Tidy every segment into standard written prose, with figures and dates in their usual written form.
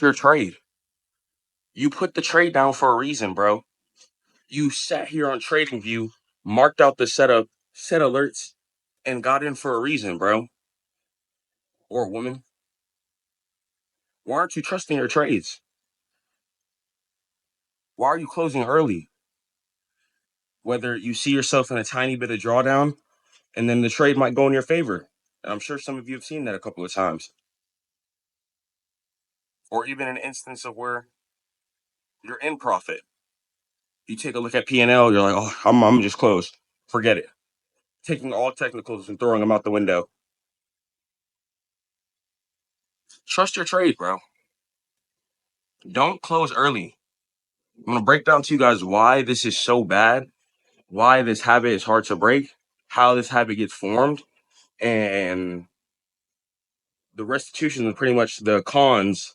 Your trade. You put the trade down for a reason, bro. You sat here on TradingView, marked out the setup, set alerts, and got in for a reason, bro. Or woman. Why aren't you trusting your trades? Why are you closing early? Whether you see yourself in a tiny bit of drawdown, and then the trade might go in your favor. And I'm sure some of you have seen that a couple of times. Or even an instance of where you're in profit. You take a look at P&L, you're like, oh, I'm just closed. Forget it. Taking all technicals and throwing them out the window. Trust your trade, bro. Don't close early. I'm going to break down to you guys why this is so bad, why this habit is hard to break, how this habit gets formed, and the restitution is pretty much the cons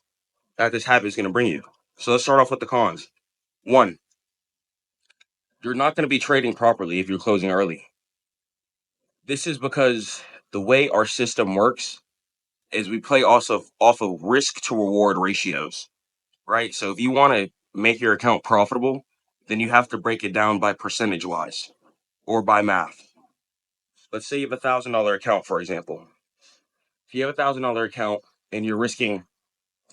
that this habit is going to bring you. So let's start off with the cons. One, you're not going to be trading properly if you're closing early. This is because the way our system works is we play also off of risk to reward ratios, right? So if you want to make your account profitable, then you have to break it down by percentage wise or by math. Let's say you have $1,000 account, for example. If you have $1,000 account and you're risking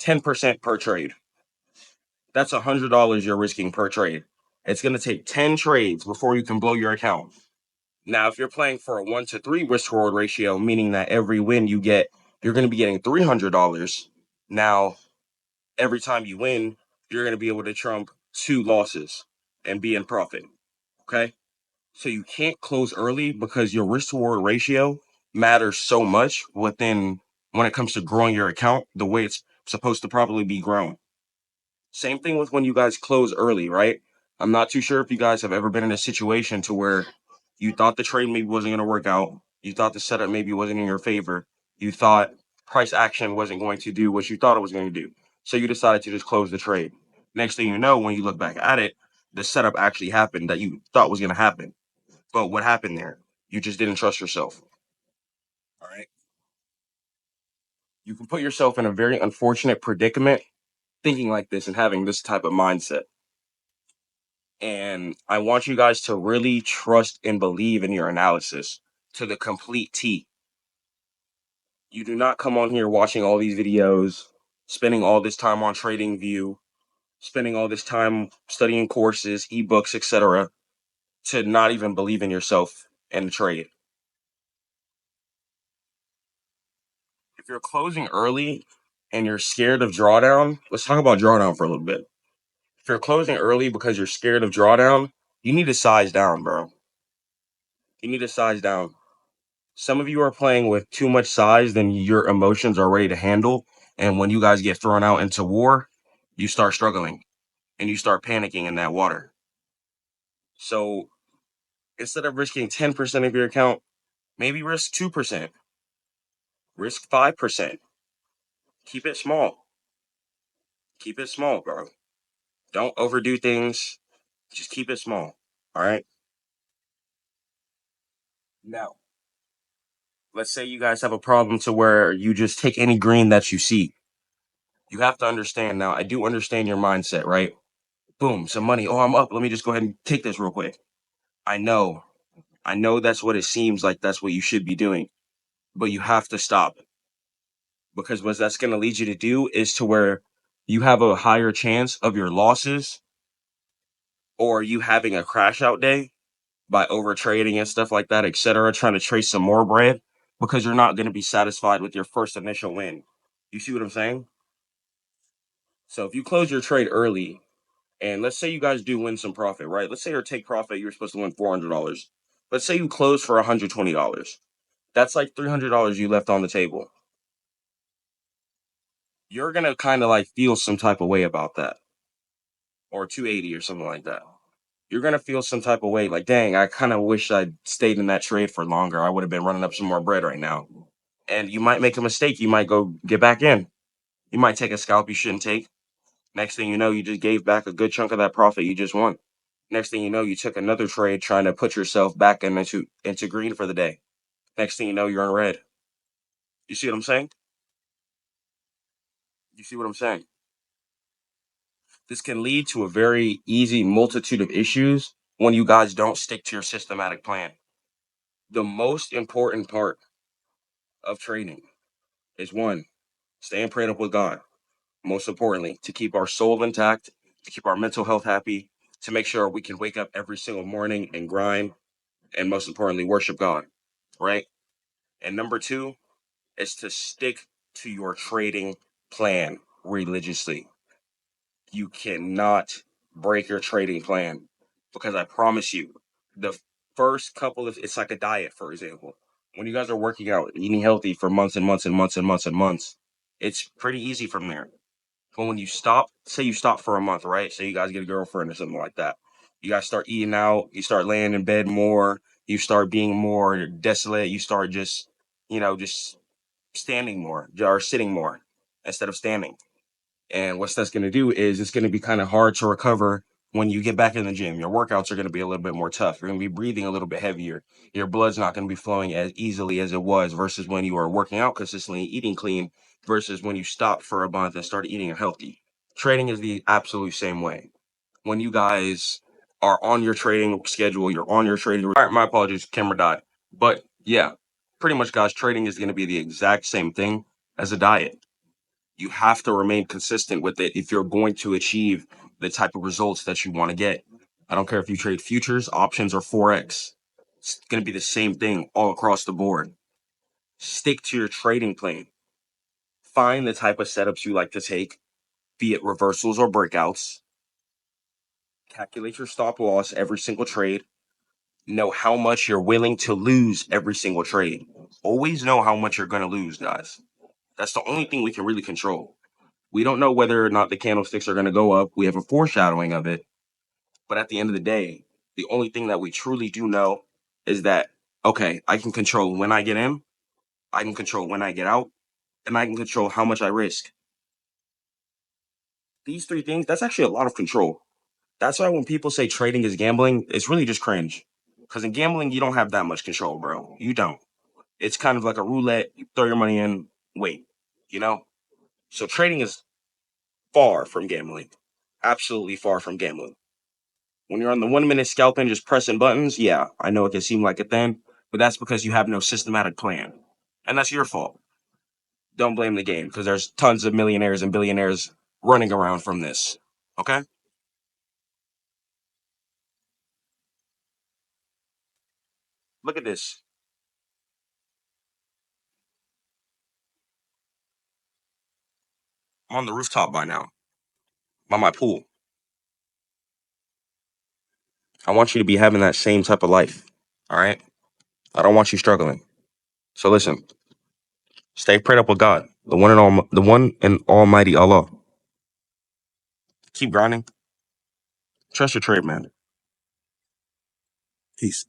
10% per trade, that's $100 you're risking per trade. It's going to take 10 trades before you can blow your account. Now, if you're playing for a 1-to-3 risk reward ratio, meaning that every win you get, you're going to be getting $300. Now, every time you win, you're going to be able to trump 2 losses and be in profit. Okay? So you can't close early because your risk reward ratio matters so much when it comes to growing your account the way it's supposed to properly be grown. Same thing with when you guys close early, right? I'm not too sure if you guys have ever been in a situation to where you thought the trade maybe wasn't going to work out. You thought the setup maybe wasn't in your favor. You thought price action wasn't going to do what you thought it was going to do. So you decided to just close the trade. Next thing you know, when you look back at it, the setup actually happened that you thought was going to happen. But what happened there? You just didn't trust yourself. All right. You can put yourself in a very unfortunate predicament thinking like this and having this type of mindset. And I want you guys to really trust and believe in your analysis to the complete T. You do not come on here watching all these videos, spending all this time on TradingView, spending all this time studying courses, ebooks, etc., to not even believe in yourself and the trade. If you're closing early and you're scared of drawdown, let's talk about drawdown for a little bit. If you're closing early because you're scared of drawdown, you need to size down, bro. You need to size down. Some of you are playing with too much size than your emotions are ready to handle. And when you guys get thrown out into war, you start struggling and you start panicking in that water. So instead of risking 10% of your account, maybe risk 2%, risk 5%. Keep it small. Keep it small, bro. Don't overdo things. Just keep it small. All right. Now, let's say you guys have a problem to where you just take any green that you see. You have to understand now. I do understand your mindset, right? Boom, some money. Oh, I'm up. Let me just go ahead and take this real quick. I know. I know that's what it seems like. That's what you should be doing. But you have to stop because what that's going to lead you to do is to where you have a higher chance of your losses or you having a crash out day by over trading and stuff like that, etc., trying to trace some more bread because you're not going to be satisfied with your first initial win. You see what I'm saying? So if you close your trade early, and let's say you guys do win some profit, right? Let's say your take profit, you're supposed to win $400. Let's say you close for $120. That's like $300 you left on the table. You're going to kind of like feel some type of way about that, or 280 or something like that. You're going to feel some type of way like, dang, I kind of wish I'd stayed in that trade for longer. I would have been running up some more bread right now. And you might make a mistake. You might go get back in. You might take a scalp you shouldn't take. Next thing you know, you just gave back a good chunk of that profit you just won. Next thing you know, you took another trade trying to put yourself back into green for the day. Next thing you know, you're in red. You see what I'm saying? You see what I'm saying? This can lead to a very easy multitude of issues when you guys don't stick to your systematic plan. The most important part of trading is one, staying prayed up with God. Most importantly, to keep our soul intact, to keep our mental health happy, to make sure we can wake up every single morning and grind, and most importantly, worship God, right? And number two is to stick to your trading plan religiously. You cannot break your trading plan because I promise you, the first couple of it's like a diet, for example. When you guys are working out, eating healthy for months and months and months and months and months, it's pretty easy from there. But when you stop, say you stop for a month, right? Say you guys get a girlfriend or something like that. You guys start eating out, you start laying in bed more, you start being more desolate, you start just, just standing more or sitting more instead of standing. And what that's going to do is it's going to be kind of hard to recover when you get back in the gym. Your workouts are going to be a little bit more tough. You're going to be breathing a little bit heavier. Your blood's not going to be flowing as easily as it was versus when you were working out consistently, eating clean, versus when you stopped for a month and started eating healthy. Trading is the absolute same way. When you guys are on your trading schedule, you're on your trading. All right, my apologies, camera died. But yeah, pretty much, guys, trading is going to be the exact same thing as a diet. You have to remain consistent with it if you're going to achieve the type of results that you want to get. I don't care if you trade futures, options, or Forex. It's going to be the same thing all across the board. Stick to your trading plan. Find the type of setups you like to take, be it reversals or breakouts. Calculate your stop loss every single trade. Know how much you're willing to lose every single trade. Always know how much you're going to lose, guys. That's the only thing we can really control. We don't know whether or not the candlesticks are going to go up. We have a foreshadowing of it. But at the end of the day, the only thing that we truly do know is that, okay, I can control when I get in, I can control when I get out, and I can control how much I risk. These three things, that's actually a lot of control. That's why when people say trading is gambling, it's really just cringe. Because in gambling, you don't have that much control, bro. You don't. It's kind of like a roulette. You throw your money in, wait, you know? So trading is far from gambling. Absolutely far from gambling. When you're on the 1 minute scalping, just pressing buttons, yeah, I know it can seem like it then, but that's because you have no systematic plan. And that's your fault. Don't blame the game because there's tons of millionaires and billionaires running around from this. Okay? Look at this. I'm on the rooftop by now, by my pool. I want you to be having that same type of life. All right? I don't want you struggling. So listen, stay prayed up with God, the one and almighty Allah. Keep grinding. Trust your trade, man. Peace.